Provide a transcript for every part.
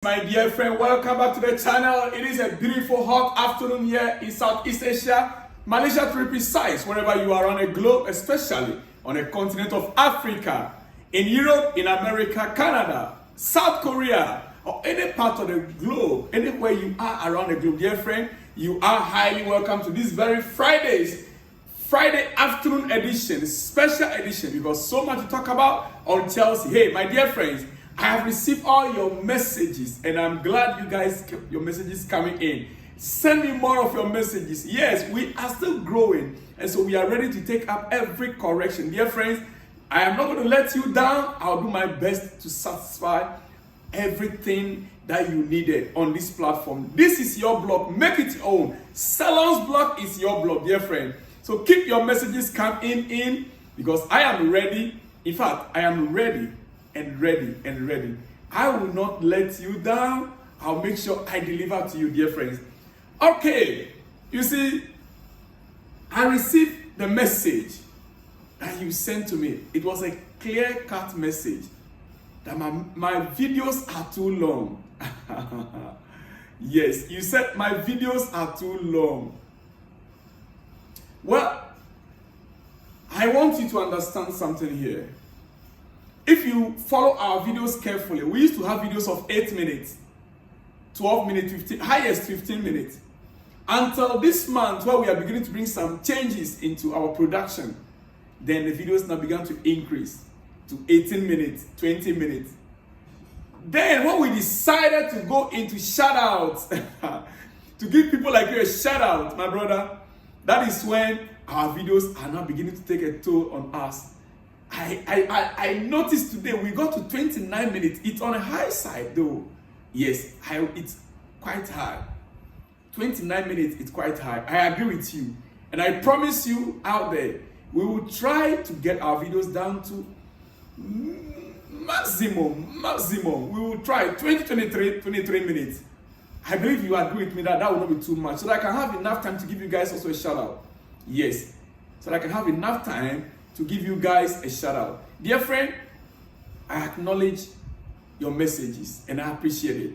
My dear friend, welcome back to the channel. It is a beautiful hot afternoon here in Southeast Asia, Malaysia to be precise, wherever you are on the globe, especially on the continent of Africa, in Europe, in America, Canada, South Korea, or any part of the globe, anywhere you are around the globe. Dear friend, you are highly welcome to this very Friday afternoon edition, special edition, because so much to talk about on Chelsea. Hey, my dear friends, I have received all your messages and I'm glad you guys kept your messages coming in. Send me more of your messages. Yes, we are still growing and so we are ready to take up every correction. Dear friends, I am not going to let you down. I'll do my best to satisfy everything that you needed on this platform. This is your blog. Make it your own. Salon's blog is your blog, dear friend. So keep your messages coming in because I am ready. In fact, I am ready. And ready. I will not let you down. I'll make sure I deliver to you, dear friends. Okay, you see, I received the message that you sent to me. It was a clear-cut message that my videos are too long. Yes, you said my videos are too long. Well, I want you to understand something here. If you follow our videos carefully, we used to have videos of 8 minutes, 12 minutes, 15, highest 15 minutes. Until this month, where we are beginning to bring some changes into our production, then the videos now began to increase to 18 minutes, 20 minutes. Then when we decided to go into shout-outs, to give people like you a shout-out, my brother, that is when our videos are now beginning to take a toll on us. I noticed today we got to 29 minutes. It's on a high side though. Yes, it's quite high. 29 minutes, it's quite high. I agree with you. And I promise you out there, we will try to get our videos down to maximum. We will try 23 minutes. I believe you agree with me that that will not be too much. So that I can have enough time to give you guys also a shout out. Yes. So that I can have enough time to give you guys a shout out. Dear friend, I acknowledge your messages and I appreciate it.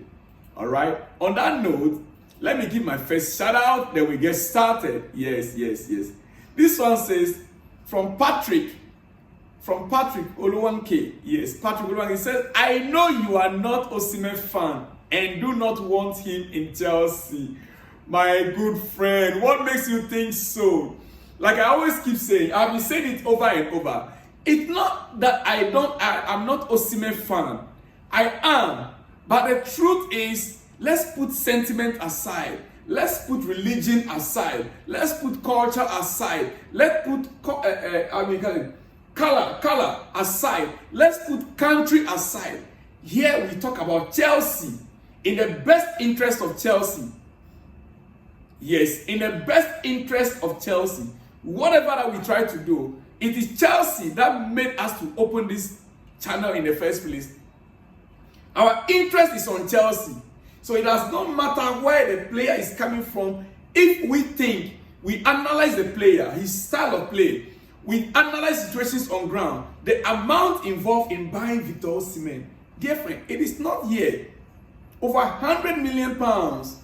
All right. On that note, let me give my first shout out, then we get started. Yes. This one says from Patrick Oluwanke. Yes, Patrick Oluwanke. He says, I know you are not Osimhen fan and do not want him in Chelsea. My good friend, what makes you think so? Like I always keep saying, I've been saying it over and over. It's not that I'm not Osimhen fan. I am. But the truth is, let's put sentiment aside. Let's put religion aside. Let's put culture aside. Let's put color aside. Let's put country aside. Here we talk about Chelsea. In the best interest of Chelsea. Yes, in the best interest of Chelsea. Whatever that we try to do, it is Chelsea that made us to open this channel in the first place. Our interest is on Chelsea. So it does not matter where the player is coming from. If we think, we analyze the player, his style of play, we analyze situations on ground, the amount involved in buying Victor Osimhen, dear friend, it is not here. Over 100 million pounds.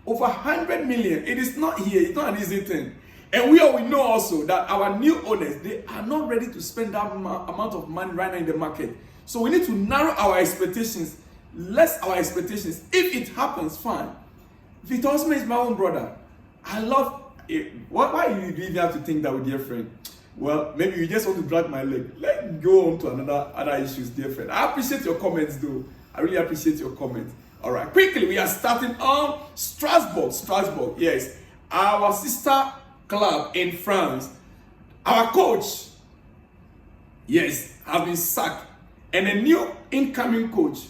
Over 100 million. It is not here. It's not an easy thing. And we know also that our new owners, they are not ready to spend that amount of money right now in the market. So we need to narrow our expectations. Less our expectations. If it happens, fine. Victor Osimhen is my own brother. I love it. Why do you even have to think that with dear friend? Well, maybe you just want to drag my leg. Let's go on to other issues, dear friend. I appreciate your comments though. I really appreciate your comments. All right, quickly, we are starting on Strasbourg, yes. Our sister club in France. Our coach, yes, has been sacked. And a new incoming coach,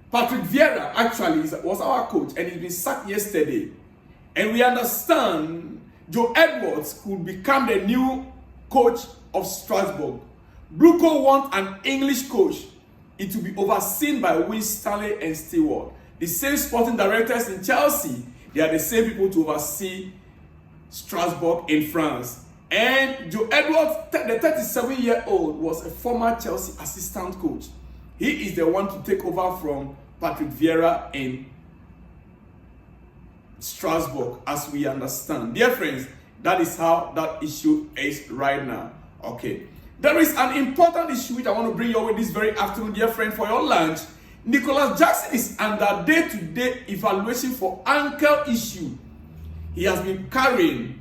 Patrick Vieira, actually, was our coach. And he's been sacked yesterday. And we understand Joe Edwards could become the new coach of Strasbourg. Bluco wants an English coach. It will be overseen by Winstanley and Stewart. The same sporting directors in Chelsea, they are the same people to oversee Strasbourg in France. And Joe Edwards, the 37-year-old, was a former Chelsea assistant coach. He is the one to take over from Patrick Vieira in Strasbourg, as we understand. Dear friends, that is how that issue is right now. Okay. There is an important issue which I want to bring your way this very afternoon, dear friend, for your lunch. Nicholas Jackson is under day-to-day evaluation for ankle issue. He has been carrying,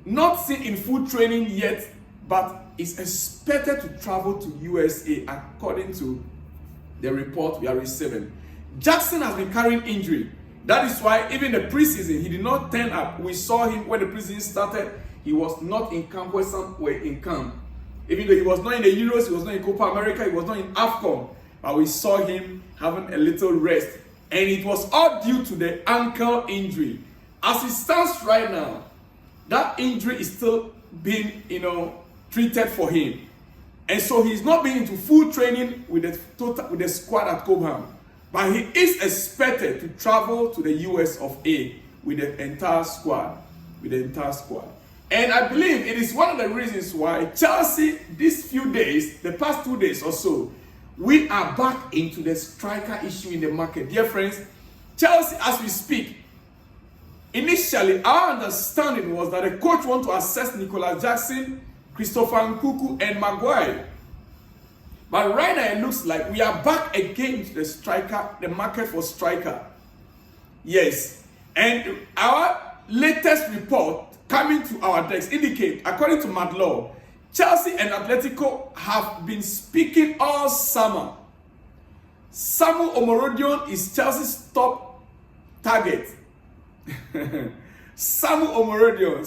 not seen in full training yet, but is expected to travel to USA according to the report we are receiving. Jackson has been carrying injury. That is why even the preseason, he did not turn up. We saw him when the preseason started. He was not in camp where some were in camp. Even though he was not in the Euros, he was not in Copa America, he was not in AFCON. But we saw him having a little rest. And it was all due to the ankle injury. As it stands right now, that injury is still being, treated for him. And so he's not been into full training with the squad at Cobham. But he is expected to travel to the US of A with the entire squad. And I believe it is one of the reasons why Chelsea, these few days, the past 2 days or so, we are back into the striker issue in the market. Dear friends, Chelsea, as we speak, initially our understanding was that the coach wants to assess Nicolas Jackson, Christopher Nkuku, and Maguire. But right now it looks like we are back again to the market for striker. Yes. And our latest report coming to our desk indicate, according to Madlaw, Chelsea and Atletico have been speaking all summer. Samu Omorodion is Chelsea's top target. Samu Omorodion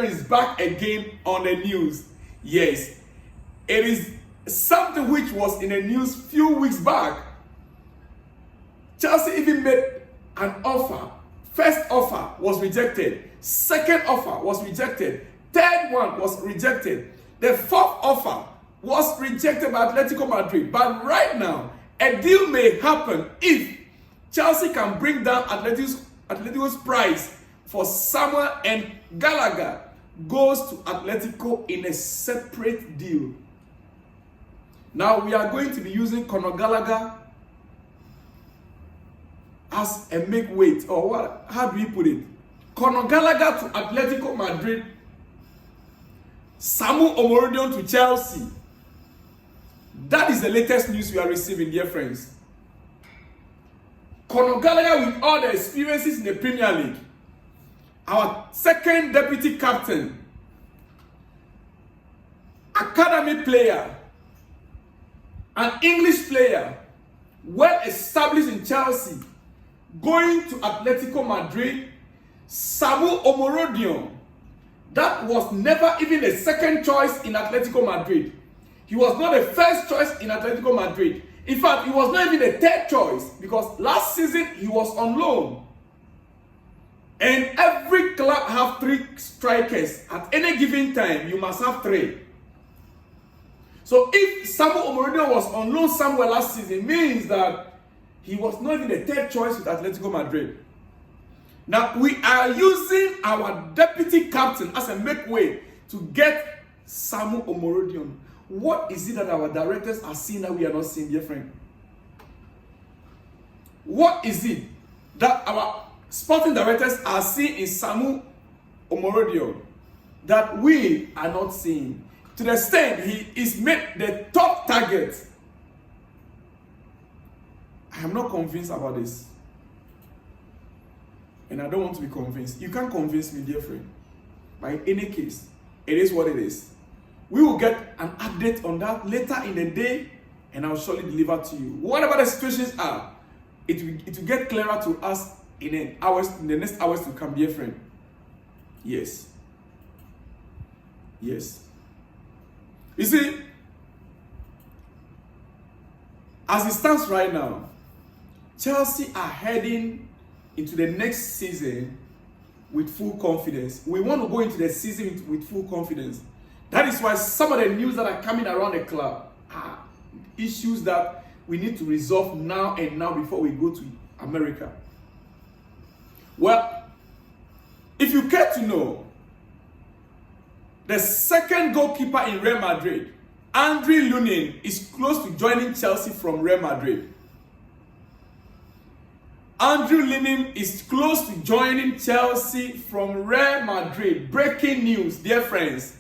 is back again on the news. Yes, it is something which was in the news few weeks back. Chelsea even made an offer. First offer was rejected. Second offer was rejected. Third one was rejected. The fourth offer was rejected by Atletico Madrid. But right now, a deal may happen if Chelsea can bring down Atletico's price for Samuel and Gallagher goes to Atletico in a separate deal. Now we are going to be using Conor Gallagher as a make weight, or what? How do we put it? Conor Gallagher to Atletico Madrid, Samu Omorodion to Chelsea. That is the latest news we are receiving, dear friends. Conor Gallagher, with all the experiences in the Premier League, our second deputy captain, academy player, an English player, well established in Chelsea, going to Atletico Madrid. Samu Omorodion, that was never even a second choice in Atletico Madrid. He was not a first choice in Atletico Madrid. In fact, he was not even a third choice, because last season he was on loan. And every club have 3 strikers. At any given time, you must have 3. So if Samu Omorodion was on loan somewhere last season, it means that he was not even a third choice with Atletico Madrid. Now, we are using our deputy captain as a make way to get Samu Omorodion. What is it that our directors are seeing that we are not seeing, dear friend? What is it that our sporting directors are seeing in Samu Omorodion that we are not seeing? To the extent he is made the top target. I am not convinced about this. And I don't want to be convinced. You can't convince me, dear friend. But in any case, it is what it is. We will get an update on that later in the day, and I'll surely deliver to you. Whatever the situations are, it will get clearer to us in the next hours to come, dear friend. Yes. Yes. You see, as it stands right now, Chelsea are heading into the next season with full confidence. We want to go into the season with full confidence. That is why some of the news that are coming around the club are issues that we need to resolve now and now before we go to America. Well, if you care to know, the second goalkeeper in Real Madrid, Andre Lunin is close to joining Chelsea from Real Madrid. Andrew Lunin is close to joining Chelsea from Real Madrid. Breaking news, dear friends.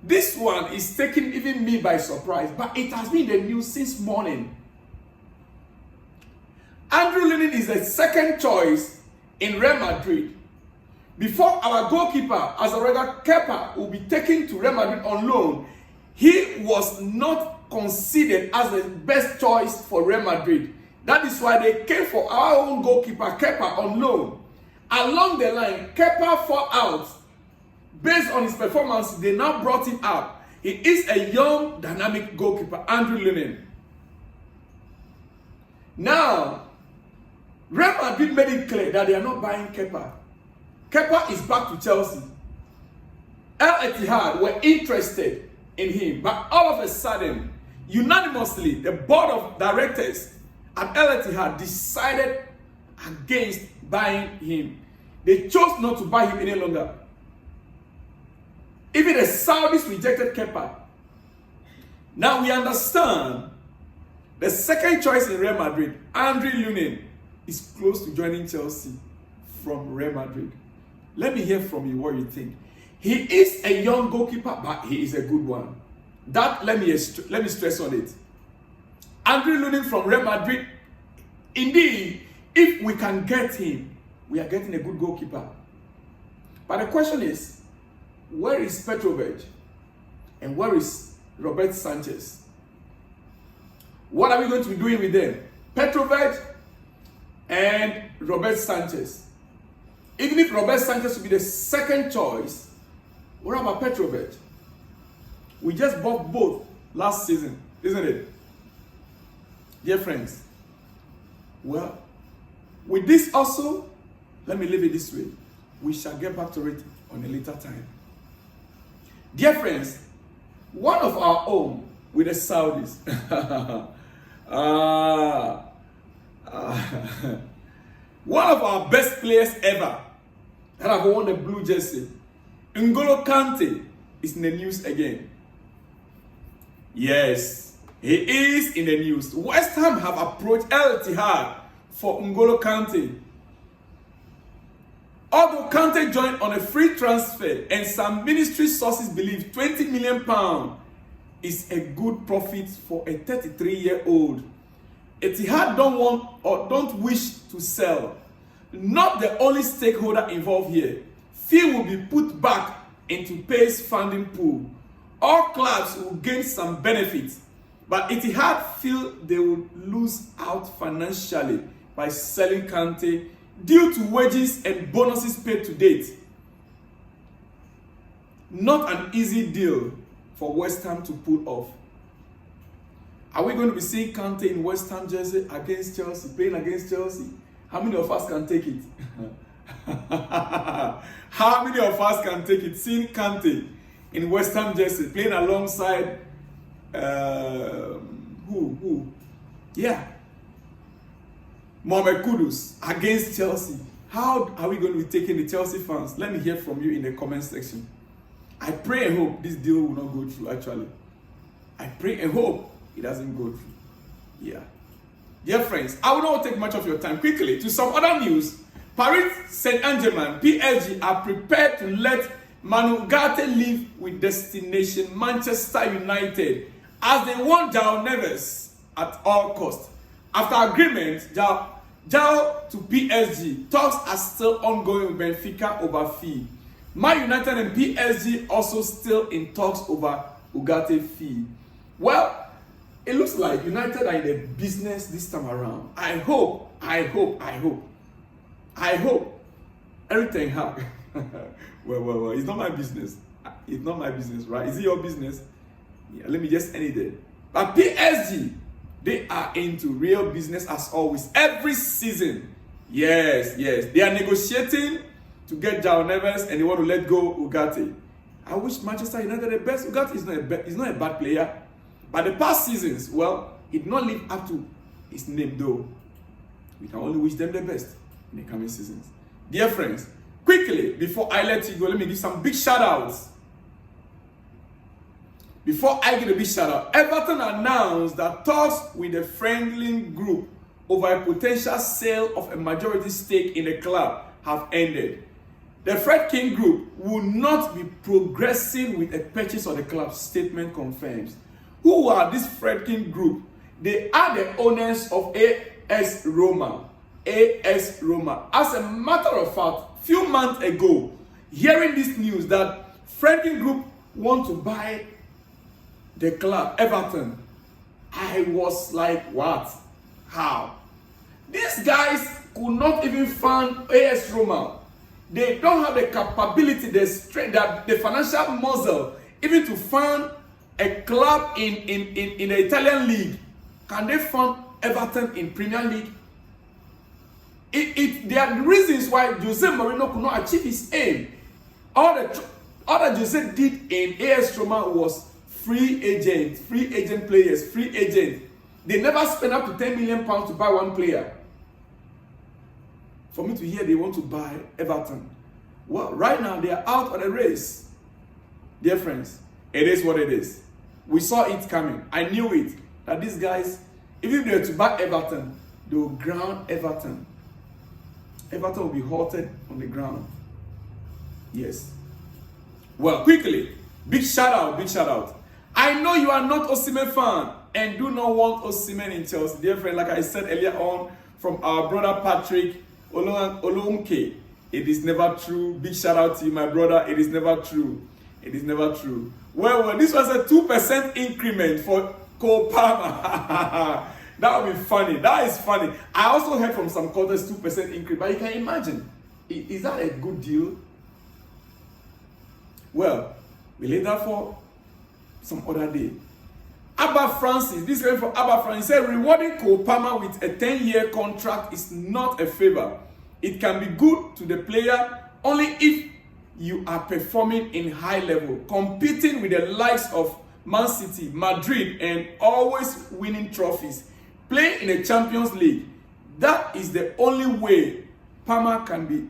This one is taking even me by surprise, but it has been the news since morning. Andrew Lunin is the second choice in Real Madrid. Before our goalkeeper, Azarega Kepa, will be taken to Real Madrid on loan, he was not considered as the best choice for Real Madrid. That is why they came for our own goalkeeper, Kepa, on loan. Along the line, Kepa fell out. Based on his performance, they now brought him up. He is a young, dynamic goalkeeper, Andrew Lunin. Now, Real Madrid made it clear that they are not buying Kepa. Kepa is back to Chelsea. Al Ittihad were interested in him, but all of a sudden, unanimously, the board of directors at Al Ittihad decided against buying him. They chose not to buy him any longer. Even the Saudis rejected Kepa. Now we understand the second choice in Real Madrid, Andre Lunin, is close to joining Chelsea from Real Madrid. Let me hear from you what you think. He is a young goalkeeper, but he is a good one. That let me stress on it. Andre Lunin from Real Madrid, indeed, if we can get him, we are getting a good goalkeeper. But the question is, where is Petrovic and where is Robert Sanchez? What are we going to be doing with them? Petrovic and Robert Sanchez. Even if Robert Sanchez will be the second choice, what about Petrovic? We just bought both last season, isn't it? Dear friends, well, with this also, let me leave it this way. We shall get back to it on a later time. Dear friends, one of our own with the Saudis, one of our best players ever that have won the blue jersey, N'Golo Kante, is in the news again. Yes, he is in the news. West Ham have approached Al Ittihad for N'Golo Kante. Although Kante joined on a free transfer, and some ministry sources believe £20 million is a good profit for a 33-year-old. Etihad don't wish to sell. Not the only stakeholder involved here. Fee will be put back into PAY's funding pool. All clubs will gain some benefits, but Etihad feel they will lose out financially by selling Kante due to wages and bonuses paid to date. Not an easy deal for West Ham to pull off. Are we going to be seeing Kante in West Ham jersey against Chelsea, playing against Chelsea? How many of us can take it? How many of us can take it? Seeing Kante in West Ham jersey, playing alongside who? Yeah. Mohamed Kudus against Chelsea. How are we going to be taking the Chelsea fans? Let me hear from you in the comment section. I pray and hope this deal will not go through, actually. I pray and hope it doesn't go through. Yeah. Dear friends, I will not take much of your time. Quickly, to some other news. Paris Saint-Germain, PSG, are prepared to let Manu Ugarte leave with destination Manchester United as they want João Neves at all costs. After agreement, João to PSG, talks are still ongoing with Benfica over fee. Man United and PSG also still in talks over Ugarte fee. Well, it looks like United are in the business this time around. I hope everything happens. Well, it's not my business. It's not my business, right? Is it your business? Yeah, let me just end it there. But PSG, they are into real business as always. Every season. Yes. They are negotiating to get João Neves and they want to let go Ugarte. I wish Manchester United the best. Ugarte is not a bad player. But the past seasons, well, he did not live up to his name though. We can only wish them the best in the coming seasons. Dear friends, quickly, before I let you go, let me give some big shout outs. before I get a big shout out, Everton announced that talks with the friendly group over a potential sale of a majority stake in the club have ended. The Fred King Group will not be progressing with a purchase of the club, statement confirms. Who are this Fred King Group? They are the owners of AS Roma. AS Roma. As a matter of fact, few months ago, hearing this news that Fred King Group want to buy the club, Everton, I was like, what? How? These guys could not even fund AS Roma. They don't have the capability, the strength, the financial muscle, even to fund a club in the Italian league. Can they fund Everton in Premier League? There are reasons why Jose Mourinho could not achieve his aim. All that Jose did in AS Roma was free agent players, free agent. They never spent up to £10 million to buy one player. For me to hear they want to buy Everton. Well, right now they are out of the race. Dear friends, it is what it is. We saw it coming. I knew it. That these guys, even if they were to buy Everton, they will ground Everton. Everton will be halted on the ground. Yes. Well, quickly, big shout out. I know you are not Osimhen fan and do not want Osimhen in Chelsea. Dear friend, like I said earlier on from our brother Patrick Olonke, it is never true. Big shout out to you, my brother. It is never true. It is never true. Well, this was a 2% increment for Cole Palmer. That would be funny. That is funny. I also heard from some quarters 2% increase, but you can imagine. Is that a good deal? Well, we leave that for some other day. Abba Francis, this is from Abba Francis, he said rewarding Cole Palmer with a 10-year contract is not a favor. It can be good to the player only if you are performing in high level, competing with the likes of Man City, Madrid, and always winning trophies. Playing in a Champions League, that is the only way Palmer can be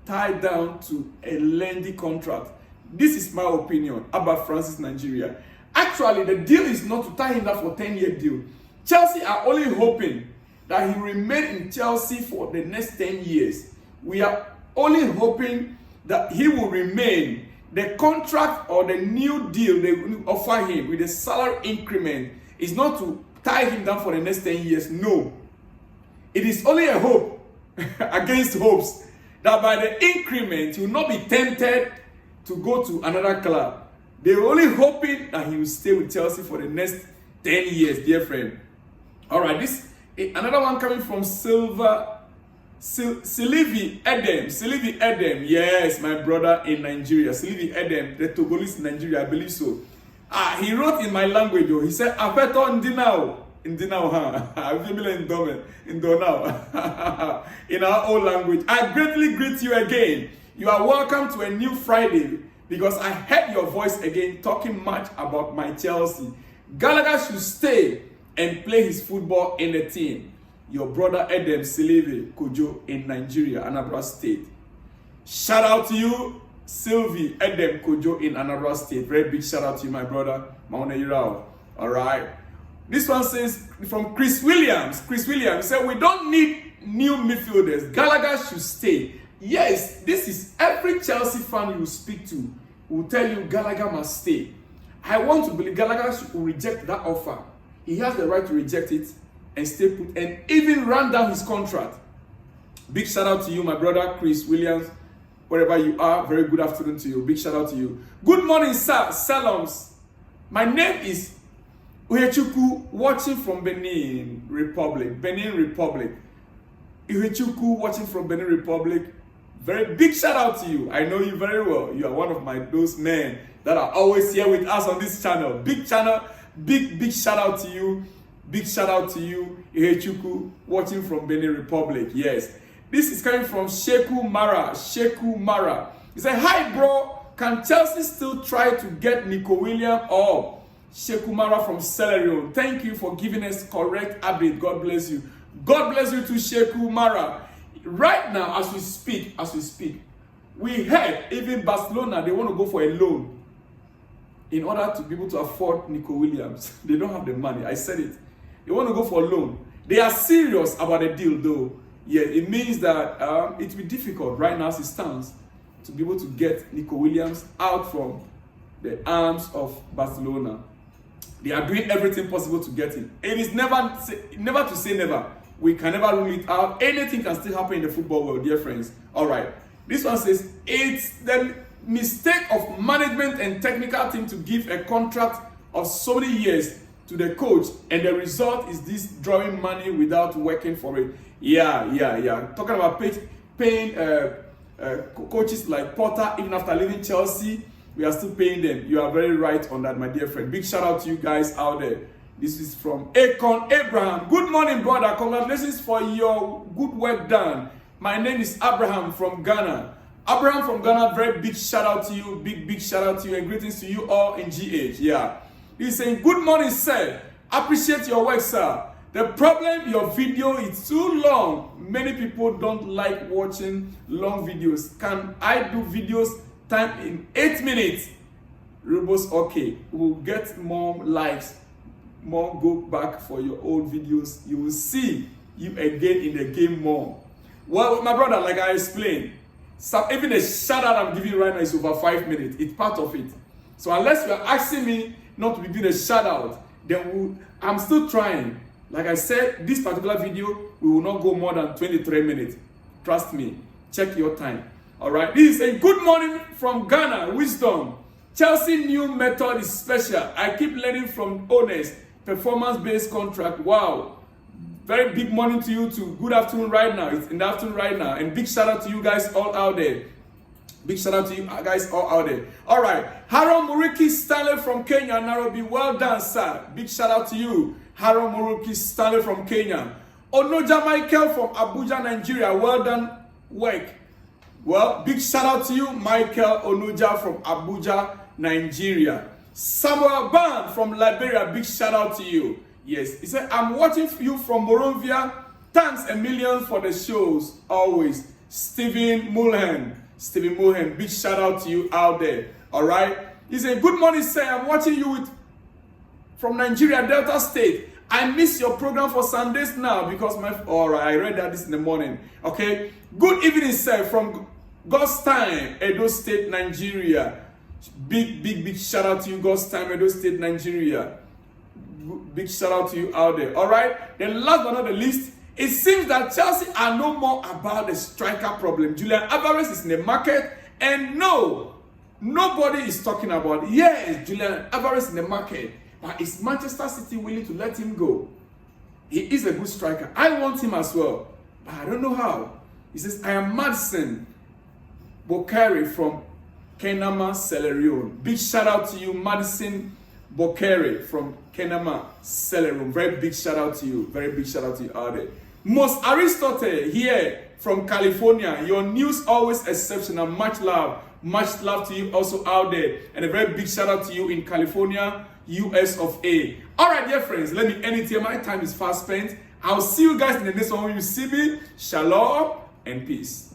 tied down to a lengthy contract. This is my opinion about Francis Nigeria. Actually, the deal is not to tie him down for a 10-year deal. Chelsea are only hoping that he remain in Chelsea for the next 10 years. We are only hoping that he will remain. The contract or the new deal they will offer him with the salary increment is not to tie him down for the next 10 years. No. It is only a hope against hopes that by the increment he will not be tempted to go to another club. They are only hoping that he will stay with Chelsea for the next 10 years, dear friend. All right, this another one coming from Silivi Edem, yes, my brother in Nigeria. Silivi Edem, the Togolese in Nigeria, I believe so. He wrote in my language, he said, Apeto Ndinao, in our own language. I greatly greet you again. You are welcome to a new Friday because I heard your voice again talking much about my Chelsea. Gallagher should stay and play his football in the team. Your brother Edem Silivi Kojo in Nigeria, Anambra State. Shout out to you, Sylvie Edem Kojo in Anambra State. Very big shout out to you, my brother. Mauna Yirao. All right. This one says from Chris Williams. Chris Williams said, we don't need new midfielders. Gallagher should stay. Yes, this is every Chelsea fan you will speak to will tell you Gallagher must stay. I want to believe Gallagher should reject that offer. He has the right to reject it and stay put and even run down his contract. Big shout out to you, my brother Chris Williams, wherever you are. Very good afternoon to you. Big shout out to you. Good morning, sir. Salams. My name is Uhechuku, watching from Benin Republic. Uhechuku, watching from Benin Republic. Very big shout out to you. I know you very well. You are one of those men that are always here with us on this channel. Big channel. Big shout out to you. Big shout out to you, Ihechuku, watching from Benin Republic. Yes. This is coming from Sheku Mara. He said, hi, bro. Can Chelsea still try to get Nico Williams or Sheku Mara from Celerio? Thank you for giving us correct update. God bless you. God bless you to Sheku Mara. Right now, as we speak, we heard even Barcelona, they want to go for a loan. in order to be able to afford Nico Williams. They don't have the money. I said it. They want to go for a loan. They are serious about the deal, though. Yeah, it means that it will be difficult right now as it stands to be able to get Nico Williams out from the arms of Barcelona. They are doing everything possible to get him. It is never to say never. We can never rule it out. Anything can still happen in the football world, dear friends. All right. This one says, it's the mistake of management and technical team to give a contract of so many years to the coach, and the result is this drawing money without working for it. Yeah. Talking about paying coaches like Potter, even after leaving Chelsea, we are still paying them. You are very right on that, my dear friend. Big shout out to you guys out there. This is from Akon Abraham. Good morning, brother. Congratulations for your good work done. My name is Abraham from Ghana. Abraham from Ghana, very big shout out to you. Big shout out to you, and greetings to you all in GH. Yeah. He's saying, good morning, sir. Appreciate your work, sir. The problem, your video is too long. Many people don't like watching long videos. Can I do videos time in 8 minutes? Robos, okay. We'll get more likes. More go back for your old videos. You will see you again in the game more. Well, my brother, like I explained, even the shout out I'm giving right now is over 5 minutes. It's part of it. So unless you are asking me not to be doing a shout out, then I'm still trying. Like I said, this particular video, we will not go more than 23 minutes. Trust me. Check your time. All right. This is a good morning from Ghana. Wisdom. Chelsea new method is special. I keep learning from owners. Performance-based contract. Wow. Very big morning to you too. Good afternoon right now. It's in the afternoon right now. And big shout out to you guys all out there. Big shout out to you guys all out there. All right. Harold Muriki Stanley from Kenya, Nairobi. Well done, sir. Big shout out to you. Harold Muriki Stanley from Kenya. Onoja Michael from Abuja, Nigeria. Well done work. Well, big shout out to you, Michael Onoja from Abuja, Nigeria. Samuel Ban from Liberia. Big shout out to you. Yes, he said, I'm watching you from Monrovia. Thanks a million for the shows. Always. Stephen Mulhen, big shout out to you out there. All right. He said, good morning, sir. I'm watching you from Nigeria, Delta State. I miss your program for Sundays now because all right, I read that this in the morning. Okay. Good evening, sir, from God's Time, Edo State, Nigeria. Big shout out to you, God's Time, Edo State, Nigeria. Big shout out to you out there. All right. Then last but not the least, it seems that Chelsea are no more about the striker problem. Julian Alvarez is in the market, and no, nobody is talking about it. Yes, Julian Alvarez in the market, but is Manchester City willing to let him go? He is a good striker. I want him as well, but I don't know how. He says, I am Madison Bokari from Kenama Celerion. Big shout out to you, Madison Bokari from Kenama Celerion. Very big shout out to you. Very big shout out to you out there. Most Aristotle here from California. Your news always exceptional. Much love. Much love to you also out there. And a very big shout out to you in California, US of A. All right, dear friends, let me end it here. My time is fast spent. I'll see you guys in the next one when you see me. Shalom and peace.